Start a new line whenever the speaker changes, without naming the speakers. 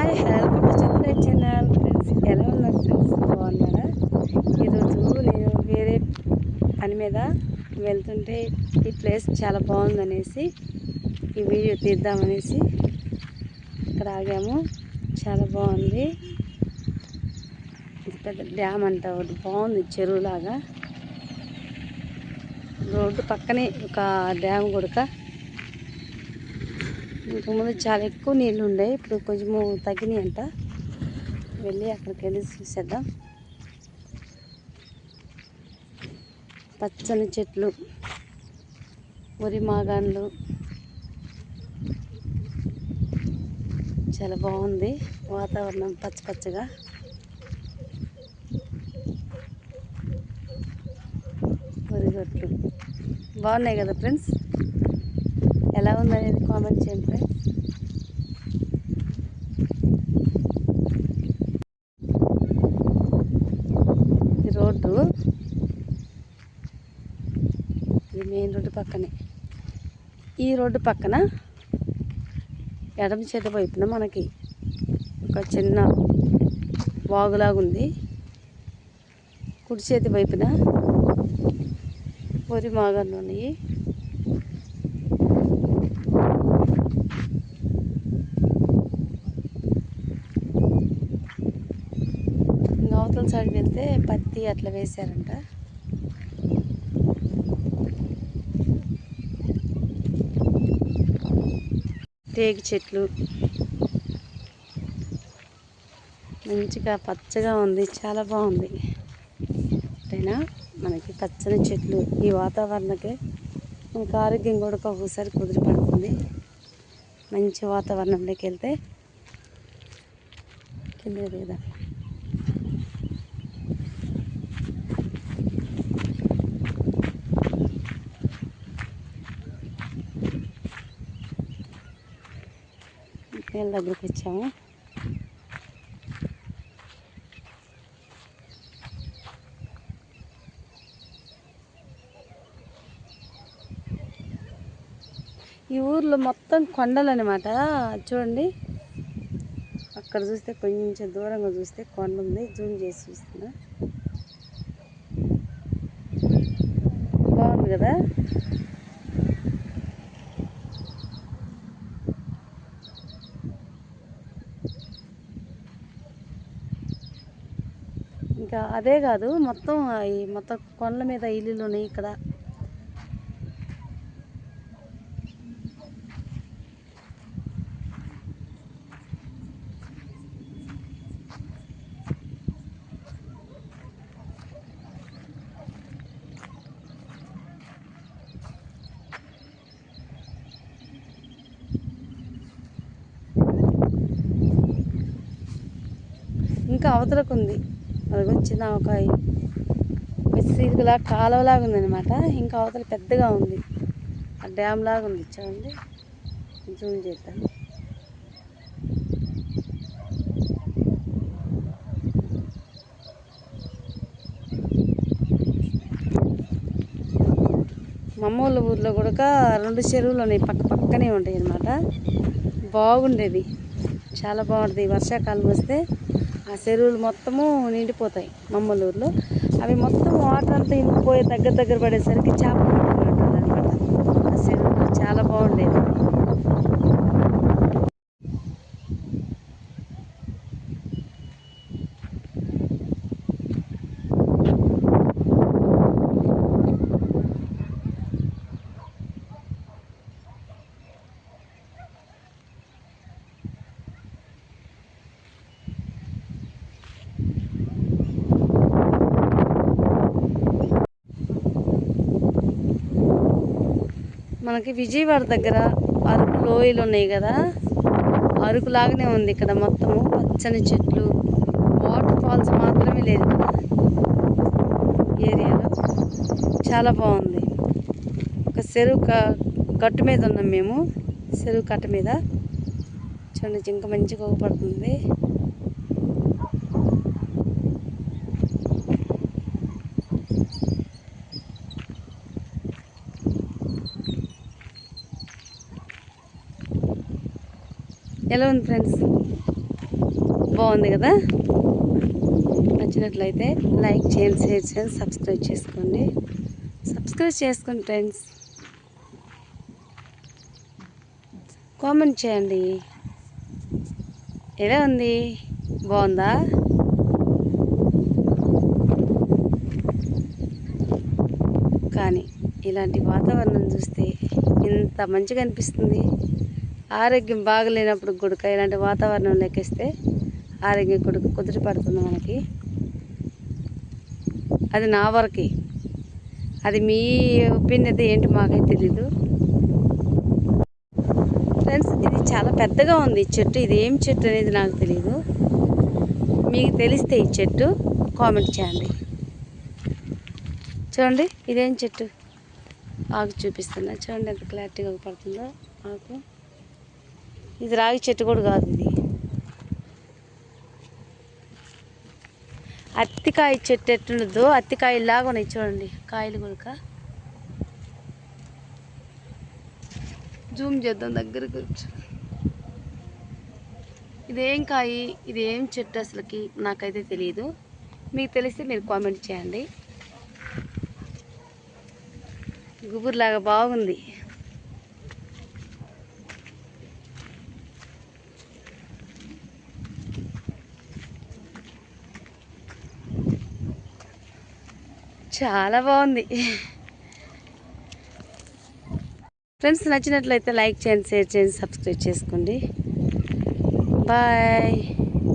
Welcome to Chandra channel friends. ఎలా ఉన్నారు friends? బాగున్నారా? ఈరోజు నేను వేరే పని మీద వెళ్తుంటే ఈ ప్లేస్ చాలా బాగుందనేసి ఈ వీడియో తీద్దామనేసి ఇక్కడ ఆగాము. చాలా బాగుంది. ఇది పెద్ద డ్యామ్ అంట, ఒకటి బాగుంది, చెరువులాగా. రోడ్డు పక్కనే ఒక డ్యామ్ కూడా. ఇంతకుముందు చాలా ఎక్కువ నీళ్ళు ఉండే, ఇప్పుడు కొంచెము తగ్గినాయి అంట. వెళ్ళి అక్కడికి వెళ్ళి చూసేద్దాం. పచ్చని చెట్లు, వరి మాగాన్లు, చాలా బాగుంది వాతావరణం, పచ్చ పచ్చగా. వరిగొట్లు బాగున్నాయి కదా ఫ్రెండ్స్. ఎలా ఉందనేది కామెంట్ చేయండి ఫ్రెండ్స్. ఇది రోడ్డు, ఇది మెయిన్ రోడ్డు పక్కనే. ఈ రోడ్డు పక్కన ఎడమ చేతి వైపున మనకి ఒక చిన్న వాగులాగుంది. కుడి చేతి వైపున వరి మాగాన్లు ఉన్నాయి. అవతల సైడ్ వెళ్తే పత్తి అట్లా వేశారంట. టేకు చెట్లు మంచిగా పచ్చగా ఉంది, చాలా బాగుంది. అయినా మనకి పచ్చని చెట్లు ఈ వాతావరణకే మనకు ఆరోగ్యం కూడా ఒక్కొక్కసారి కుదిరిపడుతుంది. మంచి వాతావరణంలోకి వెళ్తే కింద లేదా నీళ్ళ దగ్గరికి వచ్చాము. ఈ ఊర్లో మొత్తం కొండలు అనమాట. చూడండి, అక్కడ చూస్తే కొంచెం దూరంగా చూస్తే కొండ ఉంది. జూమ్ చేసి చూస్తున్నా, బాగుంది కదా. ఇంకా అదే కాదు, మొత్తం ఈ మొత్తం కొండల మీద ఇల్లులు ఉన్నాయి ఇక్కడ. ఇంకా అవతలకు ఉంది, అది వచ్చిన ఒక సీరులా కాలువలాగా ఉందన్నమాట. ఇంకా అవతల పెద్దగా ఉంది, ఆ డ్యామ్ లాగా ఉంది. చూడండి, జూమ్ చేద్దాం. మమ్మూళ్ళ ఊర్లో కూడా 2 చెరువులు ఉన్నాయి, పక్క పక్కనే ఉంటాయి అన్నమాట. బాగుండేది, చాలా బాగుంటుంది. వర్షాకాలం వస్తే ఆ చెరువులు మొత్తము నిండిపోతాయి మమ్మూళ్ళ ఊర్లో. అవి మొత్తం వాటర్ అంతా ఇంకిపోయి దగ్గర పడేసరికి చేపలు పట్టుకుంటుంది అనమాట. ఆ చెరువులు చాలా బాగుండేది. మనకి విజయవాడ దగ్గర అరకు లోయలు ఉన్నాయి కదా, అరకు లాగానే ఉంది ఇక్కడ. మొత్తము పచ్చని చెట్లు, వాటర్ ఫాల్స్ మాత్రమే లేదు కదా ఏరియాలో. చాలా బాగుంది. ఒక చెరువు గట్టు మీద ఉన్నాం మేము, చెరువు కట్ట మీద. చూడండి, జింక మంచిగా ఊపడుతుంది. ఎలా ఉంది ఫ్రెండ్స్? బాగుంది కదా. నచ్చినట్లయితే లైక్ చేయండి, షేర్ చేయండి, సబ్స్క్రైబ్ చేసుకోండి. ఫ్రెండ్స్. కామెంట్ చేయండి, ఎలా ఉంది, బాగుందా? కానీ ఇలాంటి వాతావరణం చూస్తే ఇంత మంచిగా అనిపిస్తుంది. ఆరోగ్యం బాగలేనప్పుడు గుడక ఇలాంటి వాతావరణం లెక్కిస్తే ఆరోగ్యం కుదిరి పడుతుంది మనకి. అది నా వరకే, అది మీ ఒపీనియన్ అయితే ఏంటి మాకైతే తెలీదు ఫ్రెండ్స్. ఇది చాలా పెద్దగా ఉంది ఈ చెట్టు. ఇది ఏం చెట్టు అనేది నాకు తెలీదు. మీకు తెలిస్తే ఈ చెట్టు కామెంట్ చేయండి. చూడండి ఇదేం చెట్టు, ఆకు చూపిస్తున్నా చూడండి ఎంత క్లారిటీగా పడుతుందో ఆకు. ఇది రాగి చెట్టు కూడా కాదు, ఇది అత్తికాయ చెట్టు ఎట్టుండదో అత్తికాయలాగా ఉన్నాయి చూడండి కాయలు కూడా. జూమ్ చేద్దాం దగ్గరికి వచ్చి. ఇదేం కాయ, ఇదేం చెట్టు అసలుకి నాకైతే తెలియదు. మీకు తెలిస్తే మీరు కామెంట్ చేయండి. గుబురులాగా బాగుంది. చాలా బాగుంది ఫ్రెండ్స్. నచ్చినట్లయితే లైక్ చేయండి, షేర్ చేయండి, సబ్స్క్రైబ్ చేసుకోండి. బాయ్.